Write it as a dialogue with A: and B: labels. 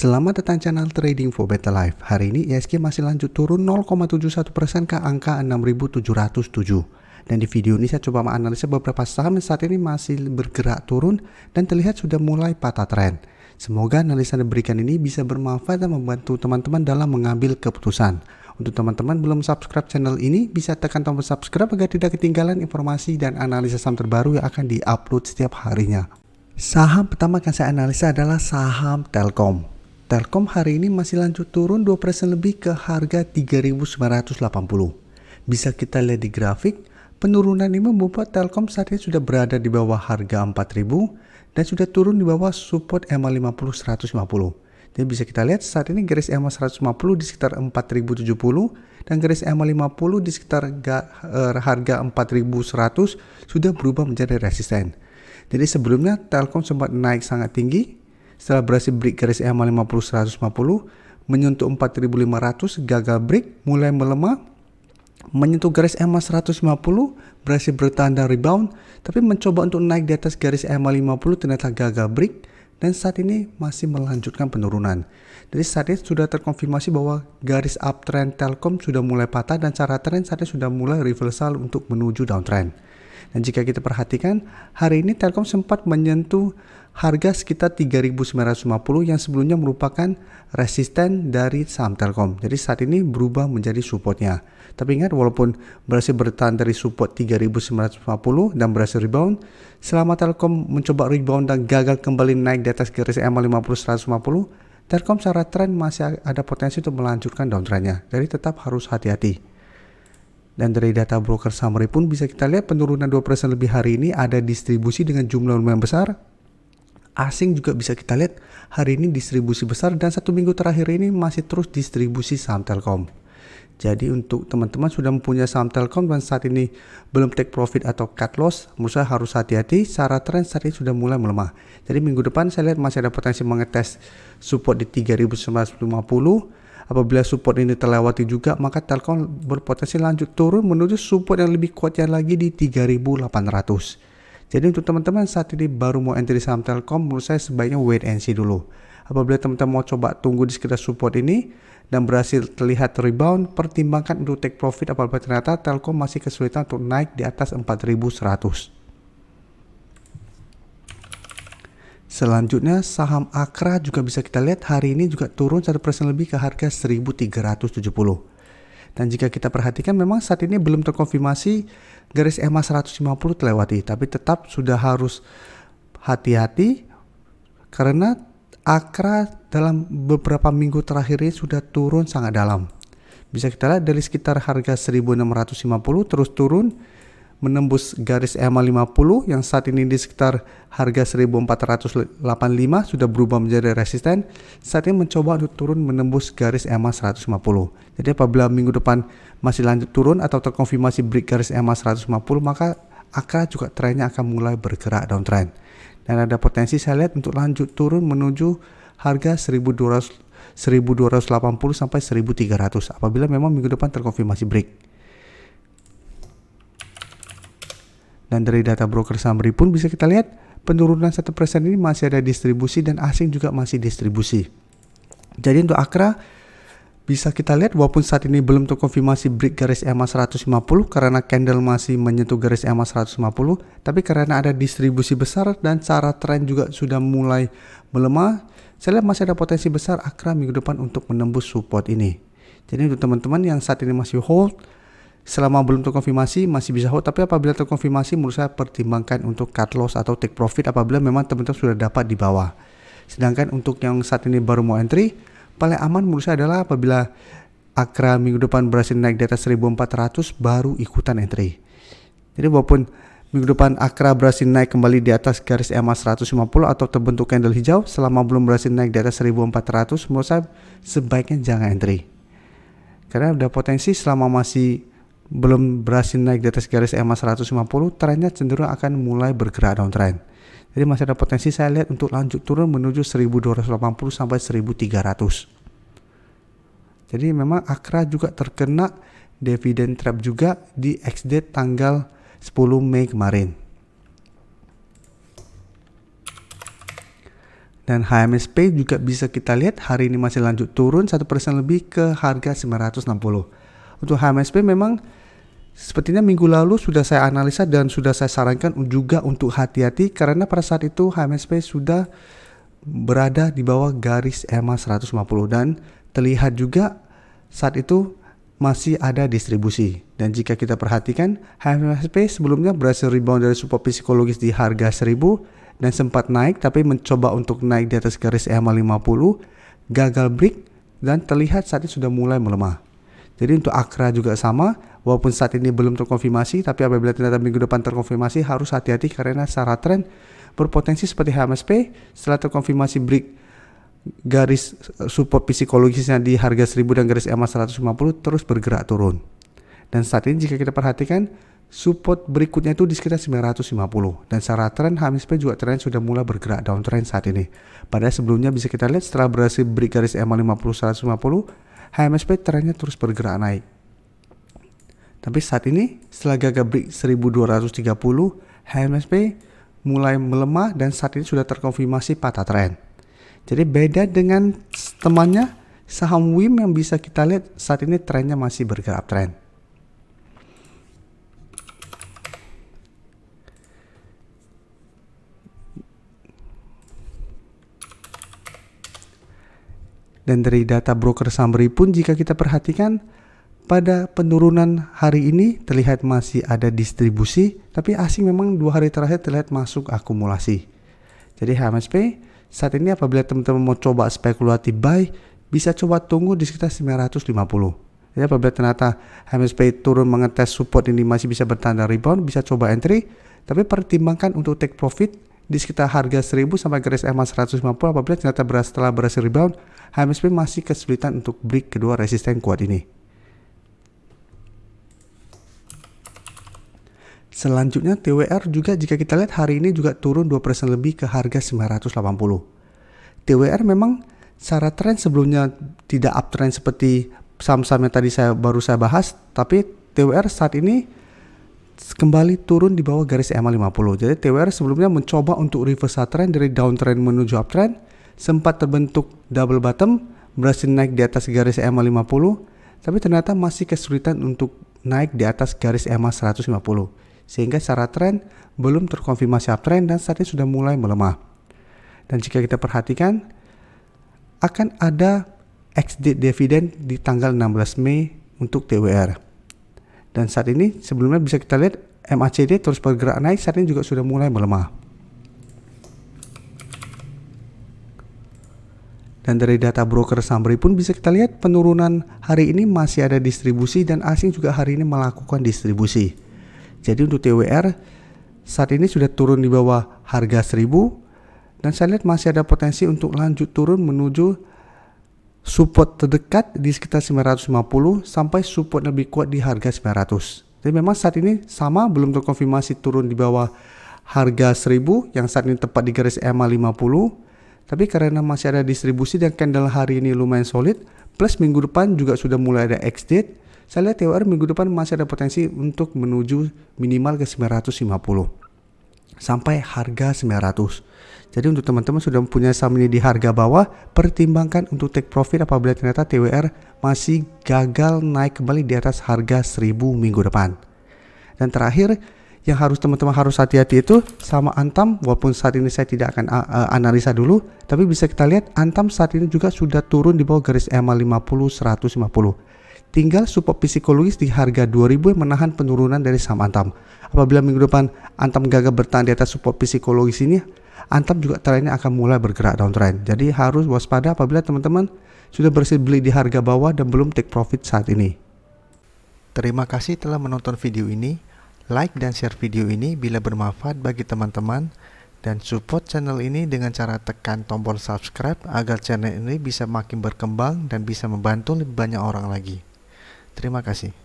A: Selamat datang channel Trading for Better Life. Hari ini IHSG masih lanjut turun 0,71% ke angka 6.707. Dan di video ini saya coba menganalisa beberapa saham yang saat ini masih bergerak turun dan terlihat sudah mulai patah tren. Semoga analisa yang diberikan ini bisa bermanfaat dan membantu teman-teman dalam mengambil keputusan. Untuk teman-teman belum subscribe channel ini, bisa tekan tombol subscribe agar tidak ketinggalan informasi dan analisa saham terbaru yang akan diupload setiap harinya. Saham pertama yang saya analisa adalah saham Telkom. Telkom hari ini masih lanjut turun 2% lebih ke harga 3.980. Bisa kita lihat di grafik, penurunan ini membuat Telkom saat ini sudah berada di bawah harga 4.000 dan sudah turun di bawah support EMA 50 150. Jadi bisa kita lihat saat ini garis EMA 150 di sekitar 4.070 dan garis EMA 50 di sekitar harga 4.100 sudah berubah menjadi resisten. Jadi sebelumnya Telkom sempat naik sangat tinggi. Setelah berhasil break garis EMA 50 150 menyentuh 4.500, gagal break, mulai melemah, menyentuh garis EMA 150, berhasil bertahan dan rebound, tapi mencoba untuk naik di atas garis EMA 50 ternyata gagal break dan saat ini masih melanjutkan penurunan. Jadi saat ini sudah terkonfirmasi bahwa garis uptrend Telkom sudah mulai patah dan cara trend saat ini sudah mulai reversal untuk menuju downtrend. Dan jika kita perhatikan, hari ini Telkom sempat menyentuh harga sekitar 3.950 yang sebelumnya merupakan resisten dari saham Telkom. Jadi saat ini berubah menjadi supportnya. Tapi ingat, walaupun berhasil bertahan dari support 3.950 dan berhasil rebound, selama Telkom mencoba rebound dan gagal kembali naik di atas garis EMA 50 150, Telkom secara tren masih ada potensi untuk melanjutkan downtrendnya. Jadi tetap harus hati-hati. Dan dari data broker summary pun bisa kita lihat penurunan 2% lebih hari ini ada distribusi dengan jumlah lumayan besar. Asing juga bisa kita lihat hari ini distribusi besar dan satu minggu terakhir ini masih terus distribusi saham Telkom. Jadi untuk teman-teman sudah mempunyai saham Telkom dan saat ini belum take profit atau cut loss, menurut saya harus hati-hati. Secara tren saat ini sudah mulai melemah. Jadi minggu depan saya lihat masih ada potensi mengetes support di 3.950. Apabila support ini terlewati juga, maka Telkom berpotensi lanjut turun menuju support yang lebih kuatnya lagi di 3.800. Jadi untuk teman-teman saat ini baru mau entry saham Telkom, menurut saya sebaiknya wait and see dulu. Apabila teman-teman mau coba tunggu di sekitar support ini dan berhasil terlihat rebound, pertimbangkan untuk take profit apabila ternyata Telkom masih kesulitan untuk naik di atas 4.100. Selanjutnya saham Akra juga bisa kita lihat hari ini juga turun 1% lebih ke harga 1.370. Dan jika kita perhatikan memang saat ini belum terkonfirmasi garis EMA 150 terlewati, tapi tetap sudah harus hati-hati karena Akra dalam beberapa minggu terakhir ini sudah turun sangat dalam. Bisa kita lihat dari sekitar harga 1.650 terus turun menembus garis EMA 50 yang saat ini di sekitar harga 1485 sudah berubah menjadi resisten. Saat ini mencoba untuk turun menembus garis EMA 150. Jadi apabila minggu depan masih lanjut turun atau terkonfirmasi break garis EMA 150, maka Akra juga trennya akan mulai bergerak downtrend. Dan ada potensi saya lihat untuk lanjut turun menuju harga 1280 sampai 1300 apabila memang minggu depan terkonfirmasi break. Dan dari data broker summary pun bisa kita lihat penurunan 1% ini masih ada distribusi dan asing juga masih distribusi. Jadi untuk Akra bisa kita lihat walaupun saat ini belum terkonfirmasi break garis EMA 150 karena candle masih menyentuh garis EMA 150, tapi karena ada distribusi besar dan cara tren juga sudah mulai melemah, saya lihat masih ada potensi besar Akra minggu depan untuk menembus support ini. Jadi untuk teman-teman yang saat ini masih hold, selama belum terkonfirmasi masih bisa hold, tapi apabila terkonfirmasi menurut saya pertimbangkan untuk cut loss atau take profit apabila memang teman-teman sudah dapat di bawah. Sedangkan untuk yang saat ini baru mau entry, paling aman menurut saya adalah apabila Akra minggu depan berhasil naik di atas 1.400 baru ikutan entry. Jadi walaupun minggu depan Akra berhasil naik kembali di atas garis EMA 150 atau terbentuk candle hijau, selama belum berhasil naik di atas 1.400 menurut saya sebaiknya jangan entry. Karena ada potensi selama masih belum berhasil naik di atas garis EMA 150, trennya cenderung akan mulai bergerak downtrend. Jadi masih ada potensi saya lihat untuk lanjut turun menuju 1280 sampai 1300. Jadi memang Akra juga terkena dividend trap juga di ex-date tanggal 10 Mei kemarin. Dan HMSP juga bisa kita lihat hari ini masih lanjut turun 1% lebih ke harga 960. Untuk HMSP memang sepertinya minggu lalu sudah saya analisa dan sudah saya sarankan juga untuk hati-hati karena pada saat itu HMSP sudah berada di bawah garis EMA 150 dan terlihat juga saat itu masih ada distribusi. Dan jika kita perhatikan, HMSP sebelumnya berhasil rebound dari support psikologis di harga 1000 dan sempat naik tapi mencoba untuk naik di atas garis EMA 50, gagal break dan terlihat saat ini sudah mulai melemah. Jadi untuk Akra juga sama, walaupun saat ini belum terkonfirmasi, tapi apabila ternyata minggu depan terkonfirmasi harus hati-hati karena secara tren berpotensi seperti HMSP setelah terkonfirmasi break garis support psikologisnya di harga 1000 dan garis EMA 150 terus bergerak turun. Dan saat ini jika kita perhatikan support berikutnya itu di sekitar 950 dan secara tren HMSP juga tren sudah mulai bergerak downtrend saat ini. Padahal sebelumnya bisa kita lihat setelah berhasil break garis EMA 50 150 HMSP trennya terus bergerak naik. Tapi saat ini setelah gagal break 1230 HMSP mulai melemah dan saat ini sudah terkonfirmasi patah tren. Jadi beda dengan temannya saham WIM yang bisa kita lihat saat ini trennya masih bergerak tren. Dan dari data broker Summary pun jika kita perhatikan pada penurunan hari ini terlihat masih ada distribusi, tapi asing memang 2 hari terakhir terlihat masuk akumulasi. Jadi HMSP saat ini apabila teman-teman mau coba spekulatif buy, bisa coba tunggu di sekitar 950. Jadi apabila ternyata HMSP turun mengetes support ini masih bisa bertanda rebound, bisa coba entry, tapi pertimbangkan untuk take profit di sekitar harga 1000 sampai garis EMA 150 apabila ternyata setelah berhasil rebound, HMSP masih kesulitan untuk break kedua resisten kuat ini. Selanjutnya TWR juga jika kita lihat hari ini juga turun 2% lebih ke harga 980. TWR memang secara tren sebelumnya tidak uptrend seperti saham-saham yang tadi baru saya bahas, tapi TWR saat ini kembali turun di bawah garis EMA 50. Jadi TWR sebelumnya mencoba untuk reverse trend dari downtrend menuju uptrend, sempat terbentuk double bottom, berhasil naik di atas garis EMA 50, tapi ternyata masih kesulitan untuk naik di atas garis EMA 150. Sehingga secara tren belum terkonfirmasi uptrend dan saat ini sudah mulai melemah. Dan jika kita perhatikan akan ada ex-date dividend di tanggal 16 Mei untuk TWR. Dan saat ini sebelumnya bisa kita lihat MACD terus bergerak naik, saat ini juga sudah mulai melemah. Dan dari data broker Summary pun bisa kita lihat penurunan hari ini masih ada distribusi dan asing juga hari ini melakukan distribusi. Jadi untuk TWR saat ini sudah turun di bawah harga 1000 dan saya lihat masih ada potensi untuk lanjut turun menuju support terdekat di sekitar 950 sampai support lebih kuat di harga 900. Jadi memang saat ini sama belum terkonfirmasi turun di bawah harga 1000 yang saat ini tepat di garis EMA 50. Tapi karena masih ada distribusi dan candle hari ini lumayan solid, plus minggu depan juga sudah mulai ada ex-date, saya lihat TWR minggu depan masih ada potensi untuk menuju minimal ke 950 sampai harga 900. Jadi untuk teman-teman sudah mempunyai saham ini di harga bawah, pertimbangkan untuk take profit apabila ternyata TWR masih gagal naik kembali di atas harga 1000 minggu depan. Dan terakhir yang harus teman-teman harus hati-hati itu sama Antam, walaupun saat ini saya tidak akan analisa dulu, tapi bisa kita lihat Antam saat ini juga sudah turun di bawah garis EMA 50 150. Tinggal support psikologis di harga 2000 yang menahan penurunan dari saham Antam. Apabila minggu depan Antam gagal bertahan di atas support psikologis ini, Antam juga trennya akan mulai bergerak downtrend. Jadi harus waspada apabila teman-teman sudah berhasil beli di harga bawah dan belum take profit saat ini. Terima kasih telah menonton video ini. Like dan share video ini bila bermanfaat bagi teman-teman dan support channel ini dengan cara tekan tombol subscribe agar channel ini bisa makin berkembang dan bisa membantu lebih banyak orang lagi. Terima kasih.